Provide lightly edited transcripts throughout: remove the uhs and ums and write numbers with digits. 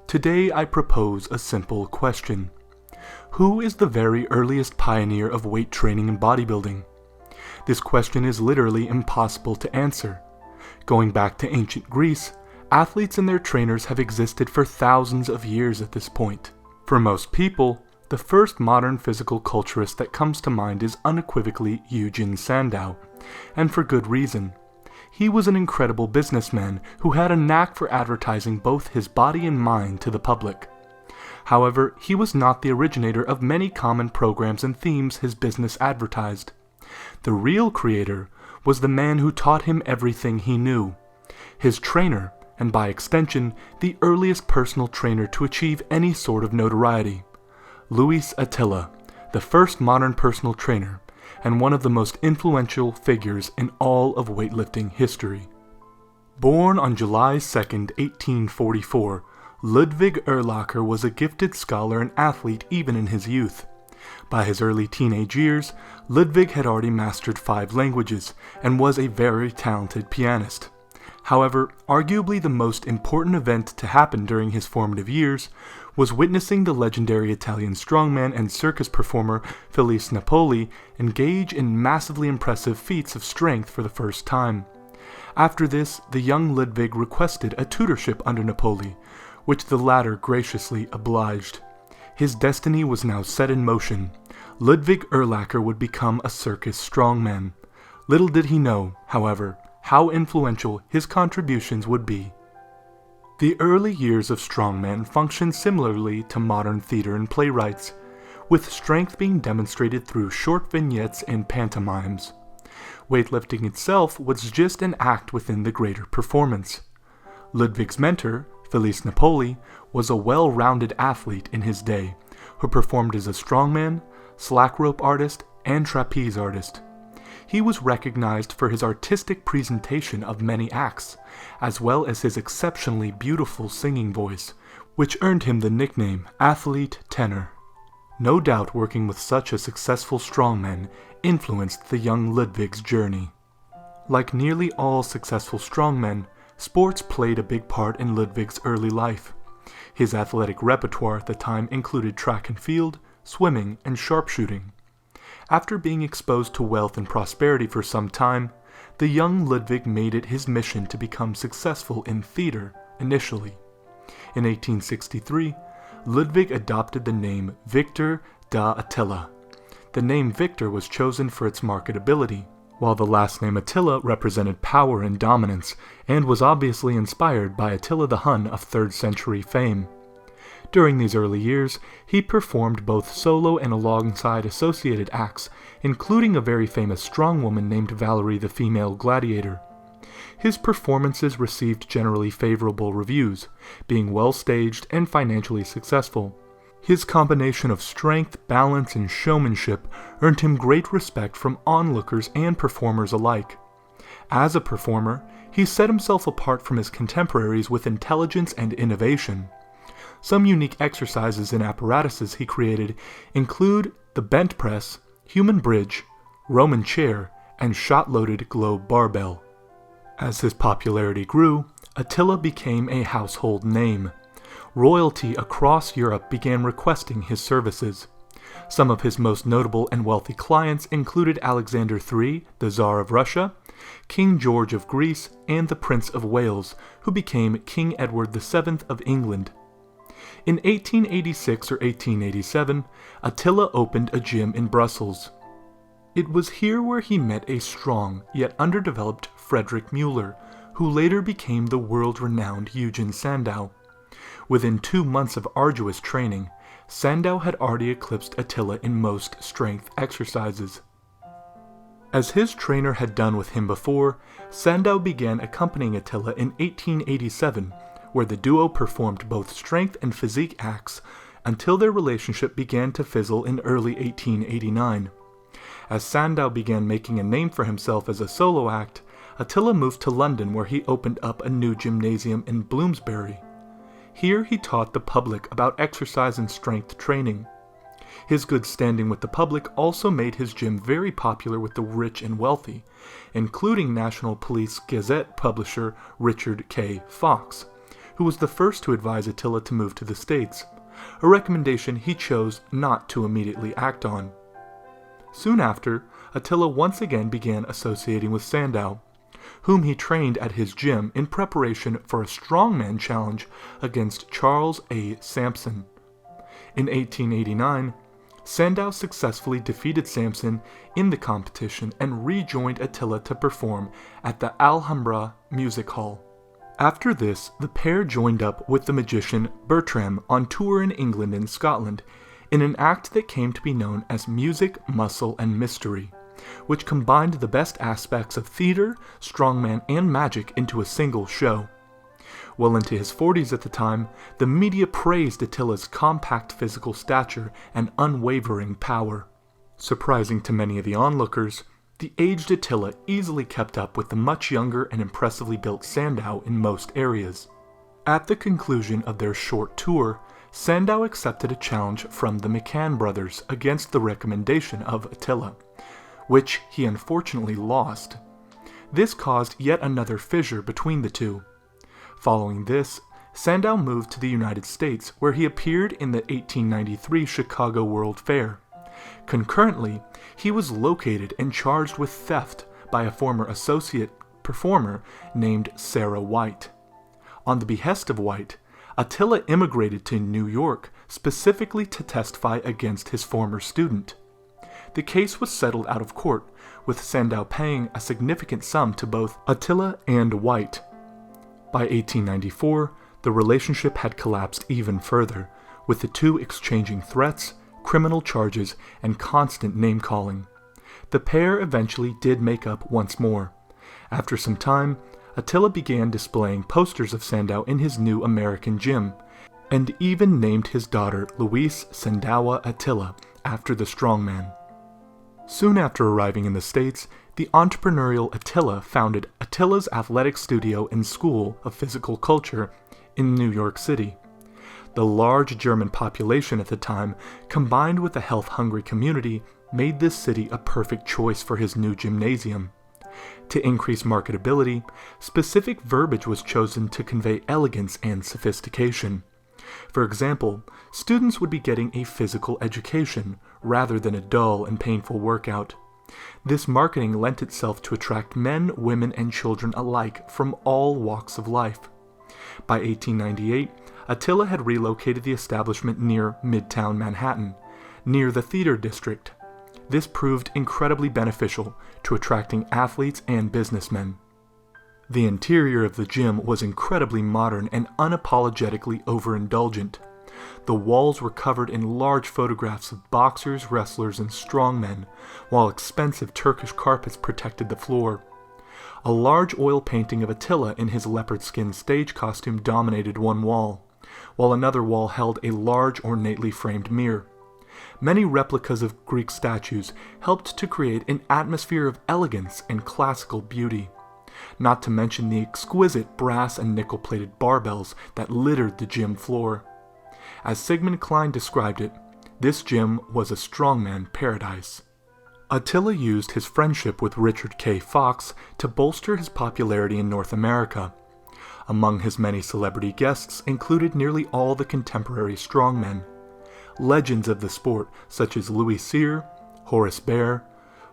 Today I propose a simple question. Who is the very earliest pioneer of weight training and bodybuilding? This question is literally impossible to answer. Going back to ancient Greece, athletes and their trainers have existed for thousands of years at this point. For most people, the first modern physical culturist that comes to mind is unequivocally Eugen Sandow, and for good reason. He was an incredible businessman who had a knack for advertising both his body and mind to the public. However, he was not the originator of many common programs and themes his business advertised. The real creator was the man who taught him everything he knew. His trainer, and by extension, the earliest personal trainer to achieve any sort of notoriety. Louis Attila, the first modern personal trainer, and one of the most influential figures in all of weightlifting history. Born on July 2, 1844, Ludwig Erlacher was a gifted scholar and athlete even in his youth. By his early teenage years, Ludwig had already mastered 5 languages and was a very talented pianist. However, arguably the most important event to happen during his formative years was witnessing the legendary Italian strongman and circus performer Felice Napoli engage in massively impressive feats of strength for the first time. After this, the young Ludwig requested a tutorship under Napoli, which the latter graciously obliged. His destiny was now set in motion. Ludwig Erlacher would become a circus strongman. Little did he know, however, how influential his contributions would be. The early years of strongmen functioned similarly to modern theater and playwrights, with strength being demonstrated through short vignettes and pantomimes. Weightlifting itself was just an act within the greater performance. Ludwig's mentor, Felice Napoli, was a well-rounded athlete in his day, who performed as a strongman, slack rope artist, and trapeze artist. He was recognized for his artistic presentation of many acts, as well as his exceptionally beautiful singing voice, which earned him the nickname Athlete Tenor. No doubt working with such a successful strongman influenced the young Ludwig's journey. Like nearly all successful strongmen, sports played a big part in Ludwig's early life. His athletic repertoire at the time included track and field, swimming, and sharpshooting. After being exposed to wealth and prosperity for some time, the young Ludwig made it his mission to become successful in theater initially. In 1863, Ludwig adopted the name Victor da Attila. The name Victor was chosen for its marketability, while the last name Attila represented power and dominance, and was obviously inspired by Attila the Hun of 3rd century fame. During these early years, he performed both solo and alongside associated acts, including a very famous strongwoman named Valerie the Female Gladiator. His performances received generally favorable reviews, being well staged and financially successful. His combination of strength, balance, and showmanship earned him great respect from onlookers and performers alike. As a performer, he set himself apart from his contemporaries with intelligence and innovation. Some unique exercises and apparatuses he created include the bent press, human bridge, Roman chair, and shot-loaded globe barbell. As his popularity grew, Attila became a household name. Royalty across Europe began requesting his services. Some of his most notable and wealthy clients included Alexander III, the Tsar of Russia, King George of Greece, and the Prince of Wales, who became King Edward VII of England. In 1886 or 1887, Attila opened a gym in Brussels. It was here where he met a strong yet underdeveloped Friedrich Müller, who later became the world-renowned Eugen Sandow. Within 2 months of arduous training, Sandow had already eclipsed Attila in most strength exercises. As his trainer had done with him before, Sandow began accompanying Attila in 1887, where the duo performed both strength and physique acts until their relationship began to fizzle in early 1889. As Sandow began making a name for himself as a solo act, Attila moved to London, where he opened up a new gymnasium in Bloomsbury. Here he taught the public about exercise and strength training. His good standing with the public also made his gym very popular with the rich and wealthy, including National Police Gazette publisher Richard K. Fox, who was the first to advise Attila to move to the States, a recommendation he chose not to immediately act on. Soon after, Attila once again began associating with Sandow, whom he trained at his gym in preparation for a strongman challenge against Charles A. Sampson. In 1889, Sandow successfully defeated Sampson in the competition and rejoined Attila to perform at the Alhambra Music Hall. After this, the pair joined up with the magician Bertram on tour in England and Scotland in an act that came to be known as Music, Muscle, and Mystery, which combined the best aspects of theater, strongman, and magic into a single show. Well into his 40s at the time, the media praised Attila's compact physical stature and unwavering power. Surprising to many of the onlookers, the aged Attila easily kept up with the much younger and impressively built Sandow in most areas. At the conclusion of their short tour, Sandow accepted a challenge from the McCann brothers against the recommendation of Attila, which he unfortunately lost. This caused yet another fissure between the two. Following this, Sandow moved to the United States, where he appeared in the 1893 Chicago World Fair. Concurrently, he was located and charged with theft by a former associate performer named Sarah White. On the behest of White, Attila immigrated to New York specifically to testify against his former student. The case was settled out of court, with Sandow paying a significant sum to both Attila and White. By 1894, the relationship had collapsed even further, with the two exchanging threats, criminal charges, and constant name-calling. The pair eventually did make up once more. After some time, Attila began displaying posters of Sandow in his new American gym, and even named his daughter Louise Sandowa Attila after the strongman. Soon after arriving in the States, the entrepreneurial Attila founded Attila's Athletic Studio and School of Physical Culture in New York City. The large German population at the time, combined with a health-hungry community, made this city a perfect choice for his new gymnasium. To increase marketability, specific verbiage was chosen to convey elegance and sophistication. For example, students would be getting a physical education rather than a dull and painful workout. This marketing lent itself to attract men, women, and children alike from all walks of life. By 1898, Attila had relocated the establishment near Midtown Manhattan, near the theater district. This proved incredibly beneficial to attracting athletes and businessmen. The interior of the gym was incredibly modern and unapologetically overindulgent. The walls were covered in large photographs of boxers, wrestlers, and strongmen, while expensive Turkish carpets protected the floor. A large oil painting of Attila in his leopard skin stage costume dominated one wall, while another wall held a large ornately framed mirror. Many replicas of Greek statues helped to create an atmosphere of elegance and classical beauty, not to mention the exquisite brass and nickel-plated barbells that littered the gym floor. As Sigmund Klein described it, this gym was a strongman paradise. Attila used his friendship with Richard K. Fox to bolster his popularity in North America. Among his many celebrity guests included nearly all the contemporary strongmen. Legends of the sport such as Louis Cyr, Horace Baer,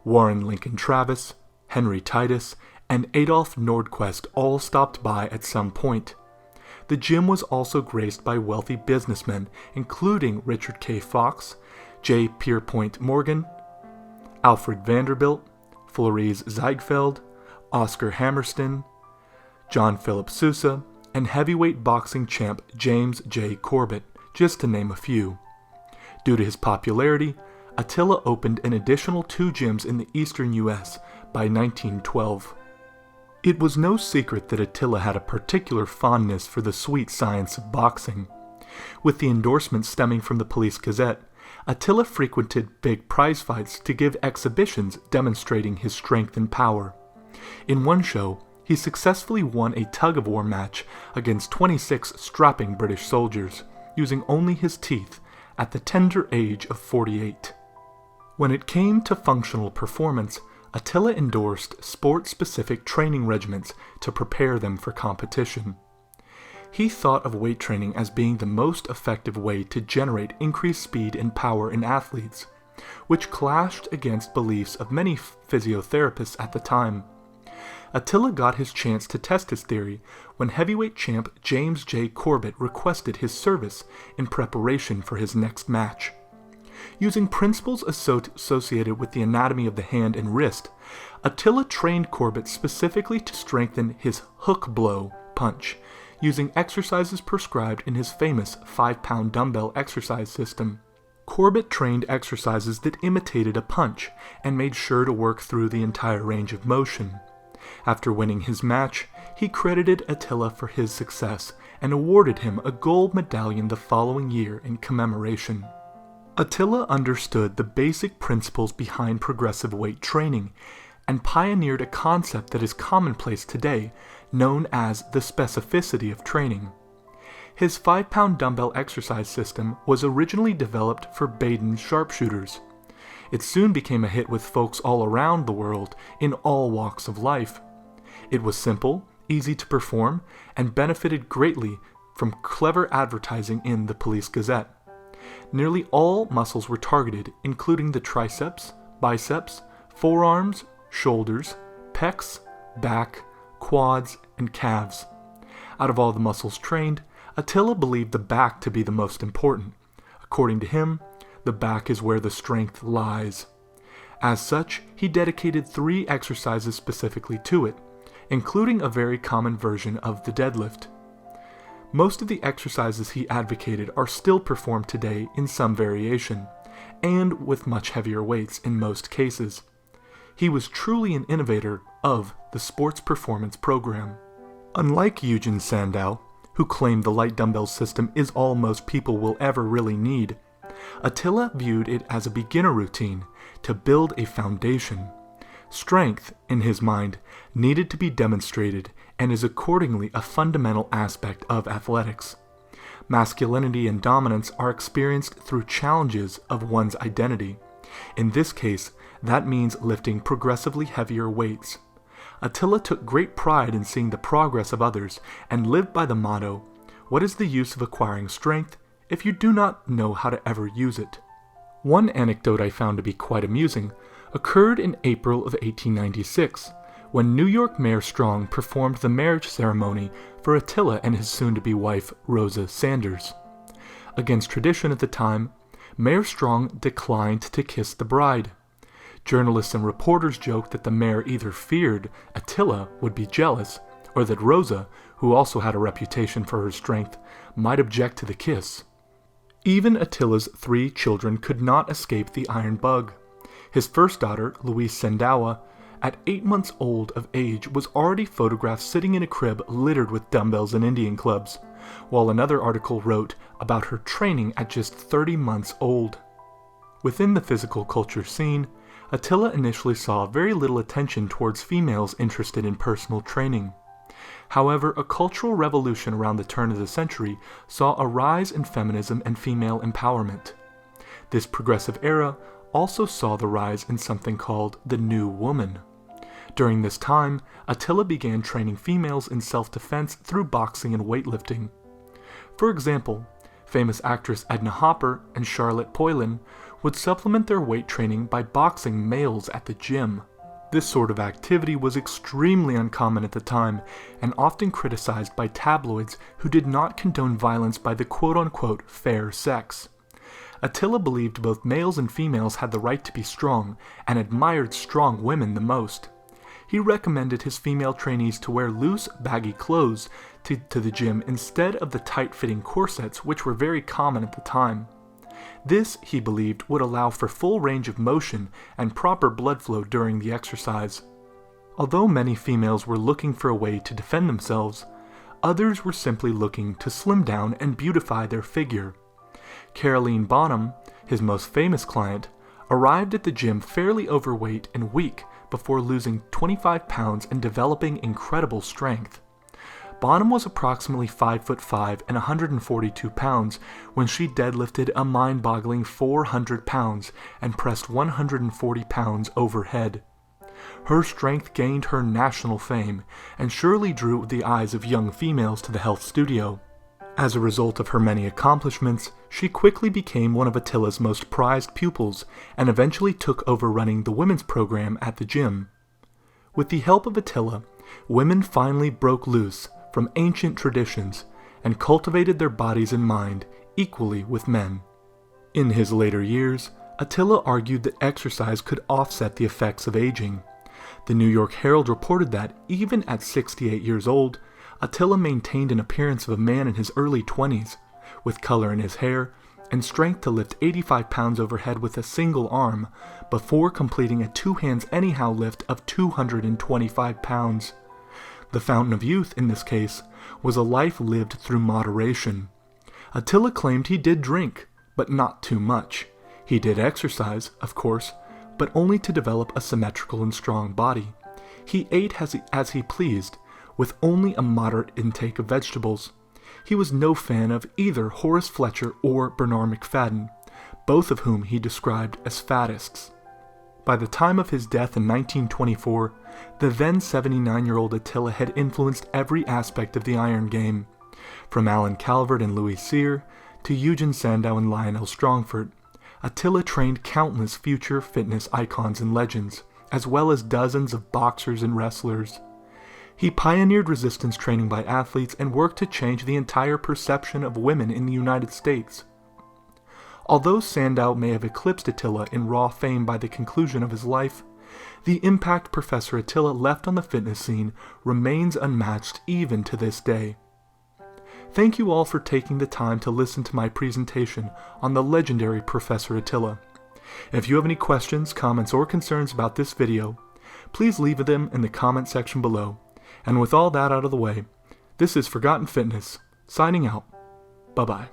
Warren Lincoln Travis, Henry Titus, and Adolf Nordquist all stopped by at some point. The gym was also graced by wealthy businessmen, including Richard K. Fox, J. Pierpont Morgan, Alfred Vanderbilt, Florise Ziegfeld, Oscar Hammerstein, John Philip Sousa, and heavyweight boxing champ James J. Corbett, just to name a few. Due to his popularity, Attila opened an additional 2 gyms in the eastern U.S. by 1912. It was no secret that Attila had a particular fondness for the sweet science of boxing. With the endorsement stemming from the Police Gazette, Attila frequented big prize fights to give exhibitions demonstrating his strength and power. In one show, he successfully won a tug-of-war match against 26 strapping British soldiers, using only his teeth at the tender age of 48. When it came to functional performance, Attila endorsed sport-specific training regimens to prepare them for competition. He thought of weight training as being the most effective way to generate increased speed and power in athletes, which clashed against beliefs of many physiotherapists at the time. Attila got his chance to test his theory when heavyweight champ James J. Corbett requested his service in preparation for his next match. Using principles associated with the anatomy of the hand and wrist, Attila trained Corbett specifically to strengthen his hook blow punch, using exercises prescribed in his famous 5-pound dumbbell exercise system. Corbett trained exercises that imitated a punch and made sure to work through the entire range of motion. After winning his match, he credited Attila for his success and awarded him a gold medallion the following year in commemoration. Attila understood the basic principles behind progressive weight training and pioneered a concept that is commonplace today, known as the specificity of training. His 5-pound dumbbell exercise system was originally developed for Baden sharpshooters. It soon became a hit with folks all around the world in all walks of life. It was simple, easy to perform, and benefited greatly from clever advertising in the Police Gazette. Nearly all muscles were targeted, including the triceps, biceps, forearms, shoulders, pecs, back, quads, and calves. Out of all the muscles trained, Attila believed the back to be the most important. According to him, the back is where the strength lies. As such, he dedicated 3 exercises specifically to it, including a very common version of the deadlift. Most of the exercises he advocated are still performed today in some variation, and with much heavier weights in most cases. He was truly an innovator of the sports performance program. Unlike Eugen Sandow, who claimed the light dumbbell system is all most people will ever really need, Attila viewed it as a beginner routine to build a foundation. Strength, in his mind, needed to be demonstrated and is accordingly a fundamental aspect of athletics. Masculinity and dominance are experienced through challenges of one's identity. In this case, that means lifting progressively heavier weights. Attila took great pride in seeing the progress of others and lived by the motto, "What is the use of acquiring strength if you do not know how to ever use it?" One anecdote I found to be quite amusing occurred in April of 1896, when New York Mayor Strong performed the marriage ceremony for Attila and his soon-to-be wife, Rosa Sanders. Against tradition at the time, Mayor Strong declined to kiss the bride. Journalists and reporters joked that the mayor either feared Attila would be jealous, or that Rosa, who also had a reputation for her strength, might object to the kiss. Even Attila's 3 children could not escape the iron bug. His first daughter, Louise Sandowa, at 8 months old of age, was already photographed sitting in a crib littered with dumbbells and Indian clubs, while another article wrote about her training at just 30 months old. Within the physical culture scene, Attila initially saw very little attention towards females interested in personal training. However, a cultural revolution around the turn of the century saw a rise in feminism and female empowerment. This progressive era also saw the rise in something called the New Woman. During this time, Attila began training females in self-defense through boxing and weightlifting. For example, famous actress Edna Hopper and Charlotte Poylan would supplement their weight training by boxing males at the gym. This sort of activity was extremely uncommon at the time and often criticized by tabloids who did not condone violence by the quote-unquote fair sex. Attila believed both males and females had the right to be strong and admired strong women the most. He recommended his female trainees to wear loose, baggy clothes to the gym instead of the tight-fitting corsets which were very common at the time. This, he believed, would allow for full range of motion and proper blood flow during the exercise. Although many females were looking for a way to defend themselves, others were simply looking to slim down and beautify their figure. Caroline Bonham, his most famous client, arrived at the gym fairly overweight and weak before losing 25 pounds and developing incredible strength. Bonham was approximately 5'5" and 142 pounds when she deadlifted a mind-boggling 400 pounds and pressed 140 pounds overhead. Her strength gained her national fame and surely drew the eyes of young females to the health studio. As a result of her many accomplishments, she quickly became one of Attila's most prized pupils and eventually took over running the women's program at the gym. With the help of Attila, women finally broke loose from ancient traditions and cultivated their bodies and mind equally with men. In his later years, Attila argued that exercise could offset the effects of aging. The New York Herald reported that, even at 68 years old, Attila maintained an appearance of a man in his early 20s, with color in his hair and strength to lift 85 pounds overhead with a single arm, before completing a two-hands-anyhow lift of 225 pounds. The fountain of youth, in this case, was a life lived through moderation. Attila claimed he did drink, but not too much. He did exercise, of course, but only to develop a symmetrical and strong body. He ate as he pleased, with only a moderate intake of vegetables. He was no fan of either Horace Fletcher or Bernard McFadden, both of whom he described as faddists. By the time of his death in 1924, the then 79-year-old Attila had influenced every aspect of the iron game, from Alan Calvert and Louis Cyr to Eugen Sandow and Lionel Strongford. Attila trained countless future fitness icons and legends, as well as dozens of boxers and wrestlers. He pioneered resistance training by athletes and worked to change the entire perception of women in the United States. Although Sandow may have eclipsed Attila in raw fame by the conclusion of his life, the impact Professor Attila left on the fitness scene remains unmatched even to this day. Thank you all for taking the time to listen to my presentation on the legendary Professor Attila. If you have any questions, comments, or concerns about this video, please leave them in the comment section below. And with all that out of the way, this is Forgotten Fitness, signing out. Bye-bye.